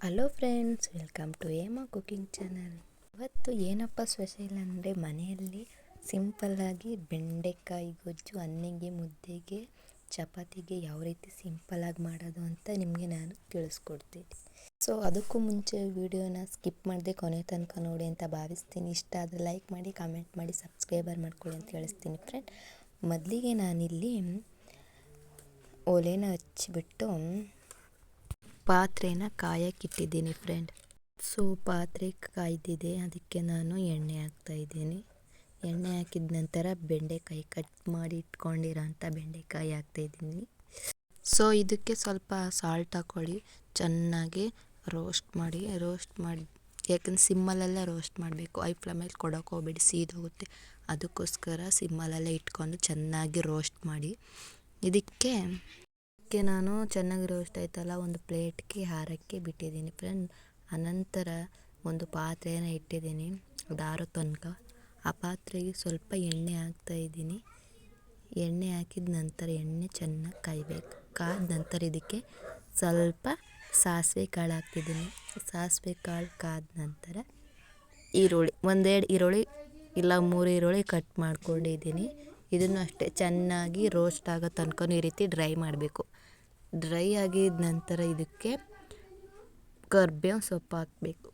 Hello friends, welcome to Hema cooking channel. ಇವತ್ತು ಏನಪ್ಪ special ಅಂದರೆ ಮನೆಯಲ್ಲಿ ಸಿಂಪಲ್ಲಾಗಿ ಬೆಂಡೆಕಾಯಿ ಗೊಜ್ಜು ಅನ್ನಕ್ಕೆ, ಮುದ್ದೆಗೆ, ಚಪಾತಿಗೆ ಯಾವ ರೀತಿ ಸಿಂಪಲ್ಲಾಗಿ ಮಾಡೋದು ಅಂತ ನಿಮಗೆ ನಾನು ತಿಳಿಸ್ಕೊಡ್ತೀನಿ. ಸೊ ಅದಕ್ಕೂ ಮುಂಚೆ ವಿಡಿಯೋನ ಸ್ಕಿಪ್ ಮಾಡದೆ ಕೊನೆ ತನಕ ನೋಡಿ ಅಂತ ಭಾವಿಸ್ತೀನಿ. ಇಷ್ಟ ಆದರೆ ಲೈಕ್ ಮಾಡಿ, ಕಮೆಂಟ್ ಮಾಡಿ, ಸಬ್ಸ್ಕ್ರೈಬರ್ ಮಾಡ್ಕೊಳ್ಳಿ ಅಂತ ತಿಳಿಸ್ತೀನಿ ಫ್ರೆಂಡ್. ಮೊದಲಿಗೆ ನಾನಿಲ್ಲಿ ಒಲೆನ ಹಚ್ಚಿಬಿಟ್ಟು ಪಾತ್ರೆನ ಕಾಯಕ್ಕಿಟ್ಟಿದ್ದೀನಿ ಫ್ರೆಂಡ್. ಸೊ ಪಾತ್ರೆ ಕಾಯ್ದಿದೆ, ಅದಕ್ಕೆ ನಾನು ಎಣ್ಣೆ ಹಾಕ್ತಾಯಿದ್ದೀನಿ. ಎಣ್ಣೆ ಹಾಕಿದ ನಂತರ ಬೆಂಡೆಕಾಯಿ ಕಟ್ ಮಾಡಿ ಇಟ್ಕೊಂಡಿರೋಂಥ ಬೆಂಡೆಕಾಯಿ ಹಾಕ್ತಾಯಿದ್ದೀನಿ. ಸೊ ಇದಕ್ಕೆ ಸ್ವಲ್ಪ ಸಾಲ್ಟ್ ಹಾಕ್ಕೊಳ್ಳಿ, ಚೆನ್ನಾಗಿ ರೋಸ್ಟ್ ಮಾಡಿ ಯಾಕಂದ್ರೆ ಸಿಮ್ಮಲ್ಲೆಲ್ಲ ರೋಸ್ಟ್ ಮಾಡಬೇಕು. ಐ ಫ್ಲೇಮಲ್ಲಿ ಕೊಡೋಕೆ ಹೋಗ್ಬೇಡಿ, ಸೀದೋಗುತ್ತೆ. ಅದಕ್ಕೋಸ್ಕರ ಸಿಮ್ಮಲ್ಲೇ ಇಟ್ಕೊಂಡು ಚೆನ್ನಾಗಿ ರೋಸ್ಟ್ ಮಾಡಿ. ಇದಕ್ಕೆ ನಾನು ಚೆನ್ನಾಗಿ ರೋಸ್ಟ್ ಆಯ್ತಲ್ಲ, ಒಂದು ಪ್ಲೇಟ್ಗೆ ಹಾರಕ್ಕೆ ಬಿಟ್ಟಿದ್ದೀನಿ ಫ್ರೆಂಡ್. ಅನಂತರ ಒಂದು ಪಾತ್ರೆನ ಇಟ್ಟಿದ್ದೀನಿ, ಅದು ಆರೋ ತನಕ. ಆ ಪಾತ್ರೆಗೆ ಸ್ವಲ್ಪ ಎಣ್ಣೆ ಹಾಕ್ತಾಯಿದ್ದೀನಿ. ಎಣ್ಣೆ ಹಾಕಿದ ನಂತರ ಎಣ್ಣೆ ಚೆನ್ನಾಗಿ ಕಾಯಬೇಕು. ಕಾದ ನಂತರ ಇದಕ್ಕೆ ಸ್ವಲ್ಪ ಸಾಸಿವೆ ಕಾಳು ಹಾಕ್ತಿದ್ದೀನಿ. ಸಾಸಿವೆ ಕಾಳು ಕಾದ ನಂತರ ಈರುಳ್ಳಿ, ಒಂದೆರಡು ಈರುಳ್ಳಿ ಇಲ್ಲ 3 ಈರುಳ್ಳಿ ಕಟ್ ಮಾಡ್ಕೊಂಡಿದ್ದೀನಿ. ಇದನ್ನು ಅಷ್ಟೇ ಚೆನ್ನಾಗಿ ರೋಸ್ಟ್ ಆಗೋ ತನಕ ಈ ರೀತಿ ಡ್ರೈ ಮಾಡಬೇಕು. ಡ್ರೈ ಆಗಿದ ನಂತರ ಇದಕ್ಕೆ ಕರ್ಬೇವು ಸೊಪ್ಪು ಹಾಕಬೇಕು.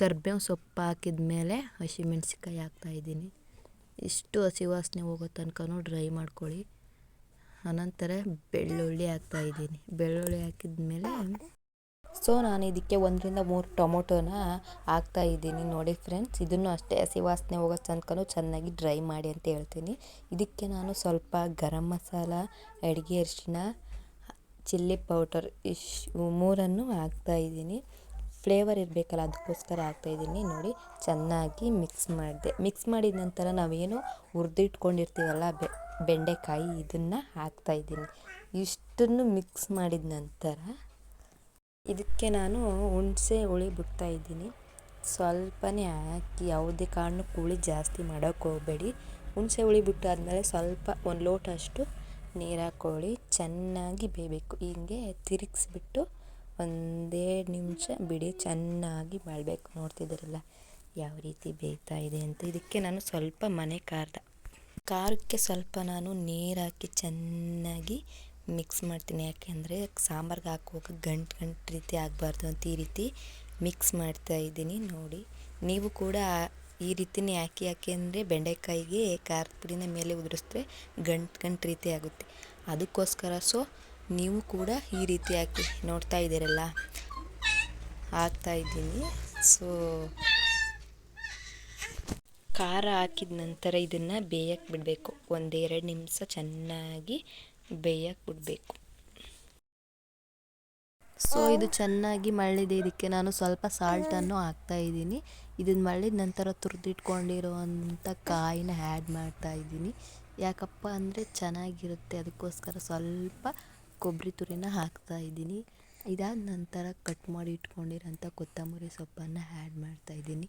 ಕರ್ಬೇವು ಸೊಪ್ಪು ಹಾಕಿದ ಮೇಲೆ ಹಸಿಮೆಣ್ಸಿಕಾಯಿ ಹಾಕ್ತಾಯಿದ್ದೀನಿ. ಇಷ್ಟು ಹಸಿ ವಾಸನೆ ಹೋಗೋ ತನಕ ಡ್ರೈ ಮಾಡ್ಕೊಳ್ಳಿ. ಅನಂತರ ಬೆಳ್ಳುಳ್ಳಿ ಹಾಕ್ತಾಯಿದ್ದೀನಿ. ಬೆಳ್ಳುಳ್ಳಿ ಹಾಕಿದ ಮೇಲೆ ಸೊ ನಾನು ಇದಕ್ಕೆ 1 ರಿಂದ 3 ಟೊಮೊಟೊನ ಹಾಕ್ತಾಯಿದ್ದೀನಿ. ನೋಡಿ ಫ್ರೆಂಡ್ಸ್, ಇದನ್ನು ಅಷ್ಟೇ ಹಸಿ ವಾಸನೆ ಹೋಗೋ ತನಕ ಚೆನ್ನಾಗಿ ಡ್ರೈ ಮಾಡಿ ಅಂತ ಹೇಳ್ತೀನಿ. ಇದಕ್ಕೆ ನಾನು ಸ್ವಲ್ಪ ಗರಂ ಮಸಾಲ, ಅಡುಗೆ ಅರಿಶಿನ, ಚಿಲ್ಲಿ ಪೌಡರ್ ಮೂರನ್ನು ಹಾಕ್ತಾಯಿದ್ದೀನಿ. ಫ್ಲೇವರ್ ಇರಬೇಕಲ್ಲ, ಅದಕ್ಕೋಸ್ಕರ ಹಾಕ್ತಾಯಿದ್ದೀನಿ. ನೋಡಿ, ಚೆನ್ನಾಗಿ ಮಿಕ್ಸ್ ಮಾಡಿದ ನಂತರ ನಾವೇನು ಹುರಿದಿಟ್ಕೊಂಡಿರ್ತೀವಲ್ಲ ಬೆಂಡೆಕಾಯಿ, ಇದನ್ನು ಹಾಕ್ತಾಯಿದ್ದೀನಿ. ಇಷ್ಟನ್ನು ಮಿಕ್ಸ್ ಮಾಡಿದ ನಂತರ ಇದಕ್ಕೆ ನಾನು ಹುಣಸೆ ಹುಳಿ ಬಿಡ್ತಾಯಿದ್ದೀನಿ. ಸ್ವಲ್ಪನೇ ಹಾಕಿ, ಯಾವುದೇ ಕಾರಣಕ್ಕೂ ಹುಳಿ ಜಾಸ್ತಿ ಮಾಡೋಕ್ಕೆ ಹೋಗಬೇಡಿ. ಹುಣಸೆ ಹುಳಿ ಬಿಟ್ಟಾದ್ಮೇಲೆ ಸ್ವಲ್ಪ 1 ಲೋಟ ಅಷ್ಟು ನೀರು ಹಾಕ್ಕೊಳ್ಳಿ. ಚೆನ್ನಾಗಿ ಬೇಯಬೇಕು. ಹೀಗೆ ತಿರುಗಿಸ್ಬಿಟ್ಟು 1-2 ನಿಮಿಷ ಬಿಡಿ, ಚೆನ್ನಾಗಿ ಮಾಡಬೇಕು. ನೋಡ್ತಿದ್ದೀರಲ್ಲ ಯಾವ ರೀತಿ ಬೇಯ್ತಾ ಇದೆ ಅಂತ. ಇದಕ್ಕೆ ನಾನು ಸ್ವಲ್ಪ ಮನೆ ಖಾರಕ್ಕೆ ಸ್ವಲ್ಪ ನಾನು ನೀರು ಹಾಕಿ ಚೆನ್ನಾಗಿ ಮಿಕ್ಸ್ ಮಾಡ್ತೀನಿ. ಯಾಕೆಂದರೆ ಸಾಂಬಾರ್ಗೆ ಹಾಕುವಾಗ ಗಂಟು ರೀತಿ ಆಗಬಾರ್ದು ಅಂತ ಈ ರೀತಿ ಮಿಕ್ಸ್ ಮಾಡ್ತಾಯಿದ್ದೀನಿ. ನೋಡಿ, ನೀವು ಕೂಡ ಈ ರೀತಿನೇ ಯಾಕೆ ಅಂದರೆ ಬೆಂಡೆಕಾಯಿಗೆ ಖಾರದ ಪುಡಿನ ಮೇಲೆ ಉದುರಿಸಿದ್ರೆ ಗಂಟು ರೀತಿ ಆಗುತ್ತೆ. ಅದಕ್ಕೋಸ್ಕರ ಸೊ ನೀವು ಕೂಡ ಈ ರೀತಿ ಹಾಕಿ. ನೋಡ್ತಾ ಇದ್ದೀರಲ್ಲ, ಹಾಕ್ತಾಯಿದ್ದೀನಿ. ಸೊ ಖಾರ ಹಾಕಿದ ನಂತರ ಇದನ್ನು ಬೇಯಕ್ಕೆ ಬಿಡಬೇಕು. 1-2 ನಿಮಿಷ ಚೆನ್ನಾಗಿ ಬೇಯಕ್ಕೆ ಬಿಡಬೇಕು. ಸೊ ಇದು ಚೆನ್ನಾಗಿ ಮಳ್ಳಿದೆ. ಇದಕ್ಕೆ ನಾನು ಸ್ವಲ್ಪ ಸಾಲ್ಟನ್ನು ಹಾಕ್ತಾಯಿದ್ದೀನಿ. ಇದನ್ನು ಮಳ್ಳಿದ ನಂತರ ತುರಿದಿಟ್ಕೊಂಡಿರುವಂಥ ಕಾಯಿನ ಆ್ಯಡ್ ಮಾಡ್ತಾಯಿದ್ದೀನಿ. ಯಾಕಪ್ಪ ಅಂದರೆ ಚೆನ್ನಾಗಿರುತ್ತೆ, ಅದಕ್ಕೋಸ್ಕರ ಸ್ವಲ್ಪ ಕೊಬ್ಬರಿ ತುರಿನ ಹಾಕ್ತಾಯಿದ್ದೀನಿ. ಇದಾದ ನಂತರ ಕಟ್ ಮಾಡಿ ಇಟ್ಕೊಂಡಿರೋಂಥ ಕೊತ್ತಂಬರಿ ಸೊಪ್ಪನ್ನು ಆ್ಯಡ್ ಮಾಡ್ತಾಯಿದ್ದೀನಿ.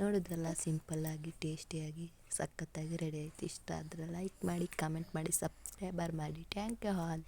ನೋಡಿದ್ರಲ್ಲ, ಸಿಂಪಲ್ಲಾಗಿ ಟೇಸ್ಟಿಯಾಗಿ ಸಖತ್ತಾಗಿ ರೆಡಿ ಆಯಿತು. ಇಷ್ಟ ಆದರೆ ಲೈಕ್ ಮಾಡಿ, ಕಮೆಂಟ್ ಮಾಡಿ, ಸಬ್ಸ್ಕ್ರೈಬರ್ ಮಾಡಿ. Thank you all.